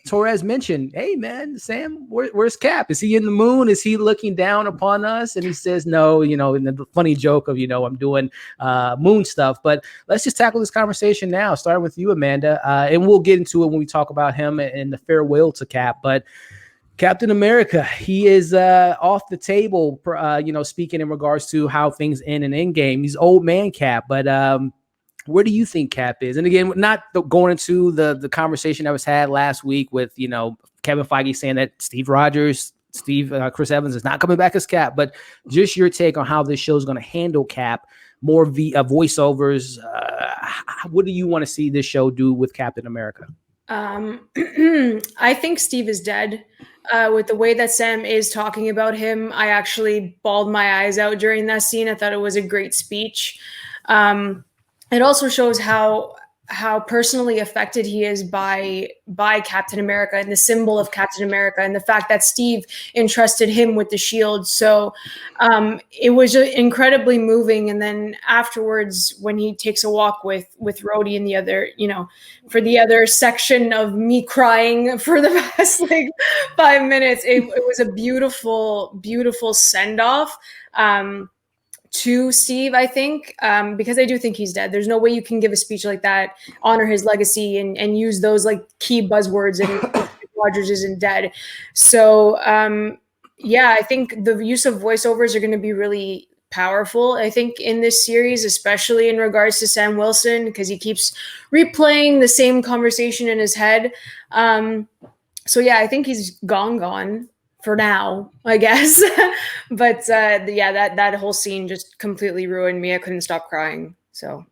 Torres mentioned, hey man, Sam, where's Cap? Is he in the moon? Is he looking down upon us? And he says, no, and the funny joke of, I'm doing moon stuff. But let's just tackle this conversation now, starting with you, Amanda. And we'll get into it when we talk about him and the farewell to Cap. But Captain America, he is off the table, speaking in regards to how things end in Endgame. He's old man Cap, but where do you think Cap is? And again, not going into the conversation that was had last week with, Kevin Feige saying that Chris Evans is not coming back as Cap, but just your take on how this show is going to handle Cap, more voiceovers. What do you want to see this show do with Captain America? I think Steve is dead. With the way that Sam is talking about him, I actually bawled my eyes out during that scene. I thought it was a great speech. It also shows how personally affected he is by Captain America and the symbol of Captain America and the fact that Steve entrusted him with the shield. So it was incredibly moving. And then afterwards, when he takes a walk with Rhodey and the other, for the other section of me crying for the past 5 minutes, it was a beautiful, beautiful send-off. To Steve, I think, because I do think he's dead. There's no way you can give a speech like that, honor his legacy, and use those key buzzwords and Rogers isn't dead. So, I think the use of voiceovers are going to be really powerful. I think in this series, especially in regards to Sam Wilson, because he keeps replaying the same conversation in his head. I think he's gone. For now, I guess. But that whole scene just completely ruined me. I couldn't stop crying. So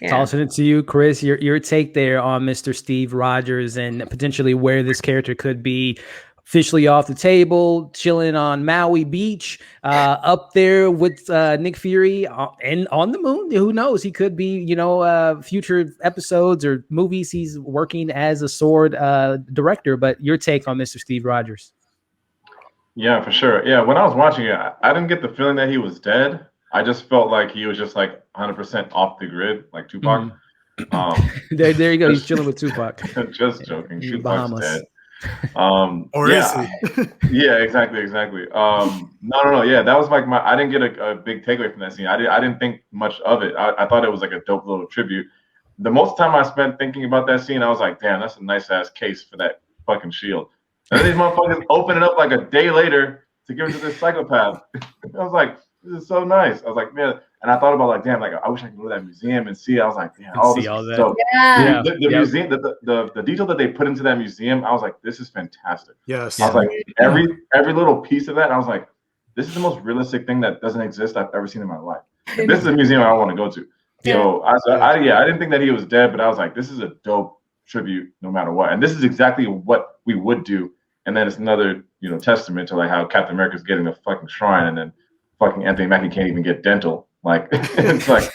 tossing it to you, Chris, your take there on Mr. Steve Rogers and potentially where this character could be officially off the table, chilling on Maui Beach, up there with Nick Fury and on the moon. Who knows? He could be, future episodes or movies. He's working as a sword director. But your take on Mr. Steve Rogers? Yeah, for sure. Yeah, when I was watching it, I didn't get the feeling that he was dead. I just felt like he was just 100% off the grid, like Tupac. There you go. He's chilling with Tupac. Just joking. Tupac's dead. Is he? Yeah, exactly. No. Yeah, that was I didn't get a big takeaway from that scene. I didn't think much of it. I thought it was a dope little tribute. The most time I spent thinking about that scene, I was like, damn, that's a nice ass case for that fucking shield. And then these motherfuckers open it up a day later to give it to this psychopath. I was like, this is so nice. I was like, man. And I thought about damn, I wish I could go to that museum and see. I was like, damn, all this is so. Yeah. The museum, the detail that they put into that museum, I was like, this is fantastic. Yes. I was like, every little piece of that, I was like, this is the most realistic thing that doesn't exist I've ever seen in my life. This is a museum I want to go to. Yeah. So I didn't think that he was dead, but I was like, this is a dope tribute no matter what. And this is exactly what we would do. And then it's another, testament to how Captain America's getting the fucking shrine, and then fucking Anthony Mackie can't even get dental. It's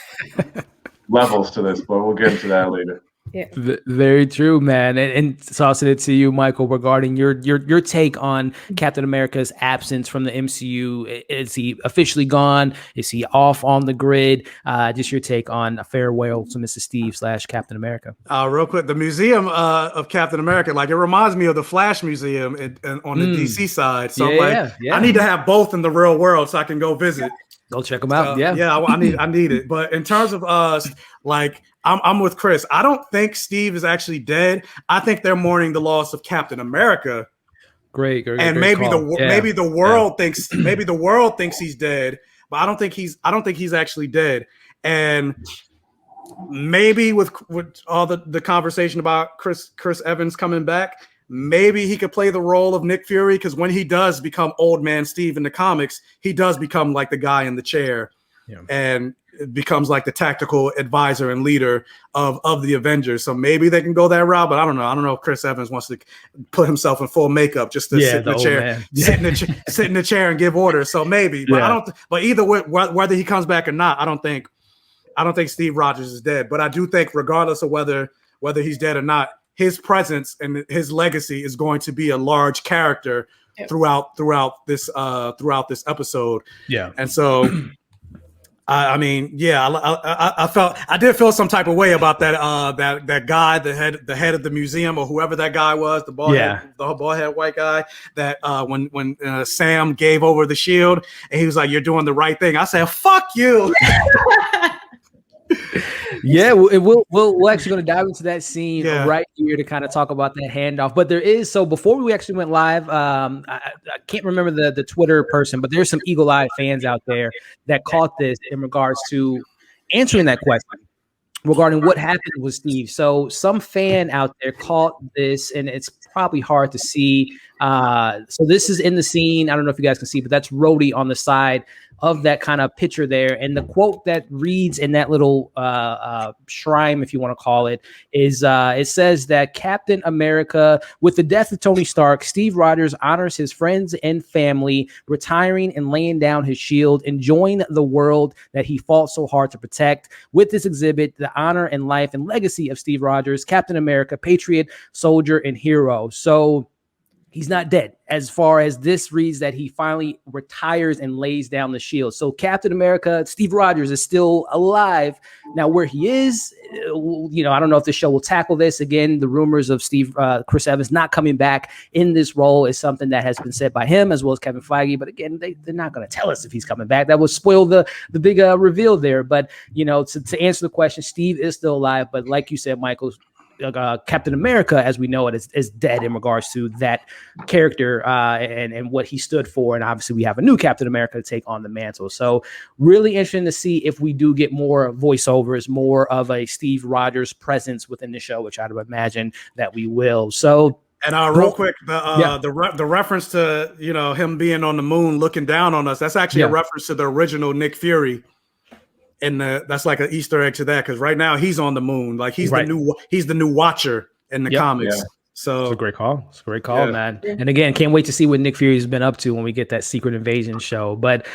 levels to this, but we'll get into that later. Yeah. Very true, man. And tossing it to you, Michael, regarding your take on Captain America's absence from the MCU. Is he officially gone? Is he off on the grid? Just your take on a farewell to Mr. Steve / Captain America. Real quick, the museum of Captain America, it reminds me of the Flash Museum on the DC side. So I need to have both in the real world so I can go visit. Go check them out. I need it. But in terms of I'm with Chris. I don't think Steve is actually dead. I think they're mourning the loss of Captain America. Great. And maybe the world thinks he's dead, but I don't think he's actually dead. And maybe with all the conversation about Chris Evans coming back, maybe he could play the role of Nick Fury, because when he does become old man Steve in the comics, he does become the guy in the chair, and it becomes the tactical advisor and leader of the Avengers. So maybe they can go that route, but I don't know. I don't know if Chris Evans wants to put himself in full makeup just to sit in the chair, sit in the chair and give orders. So maybe, but I don't. But either way, whether he comes back or not, I don't think Steve Rogers is dead. But I do think, regardless of whether he's dead or not, his presence and his legacy is going to be a large character throughout this episode. Yeah. And so I mean, yeah, I did feel some type of way about that guy, the head of the museum, or whoever that guy was, the bald head white guy. That when Sam gave over the shield, and he was like, "You're doing the right thing." I said, "Fuck you." Yeah, we're actually going to dive into that scene right here to kind of talk about that handoff. But there is, so before we actually went live, I can't remember the Twitter person, but there's some eagle-eyed fans out there that caught this in regards to answering that question regarding what happened with Steve. So some fan out there caught this, and it's probably hard to see. So this is in the scene. I don't know if you guys can see, but that's Rhodey on the side of that kind of picture there. And the quote that reads in that little shrine, if you want to call it, is it says that Captain America, with the death of Tony Stark, Steve Rogers honors his friends and family, retiring and laying down his shield, enjoying the world that he fought so hard to protect. With this exhibit, the honor and life and legacy of Steve Rogers, Captain America, patriot, soldier, and hero. So he's not dead. As far as this reads, that he finally retires and lays down the shield. So Captain America, Steve Rogers, is still alive. Now, where he is, I don't know if the show will tackle this. Again, the rumors of Chris Evans not coming back in this role is something that has been said by him as well as Kevin Feige. But again, they're not going to tell us if he's coming back. That would spoil the big reveal there. But, to answer the question, Steve is still alive. But like you said, Michael, Captain America, as we know it, is dead in regards to that character and what he stood for. And obviously we have a new Captain America to take on the mantle. So really interesting to see if we do get more voiceovers, more of a Steve Rogers presence within the show, which I'd imagine that we will. So, and real quick, the reference to him being on the moon looking down on us, that's actually a reference to the original Nick Fury. And that's like an Easter egg to that, because right now he's on the moon, like he's the new Watcher in the comics. Yeah. So it's a great call. It's a great call, man. And again, can't wait to see what Nick Fury's been up to when we get that Secret Invasion show. But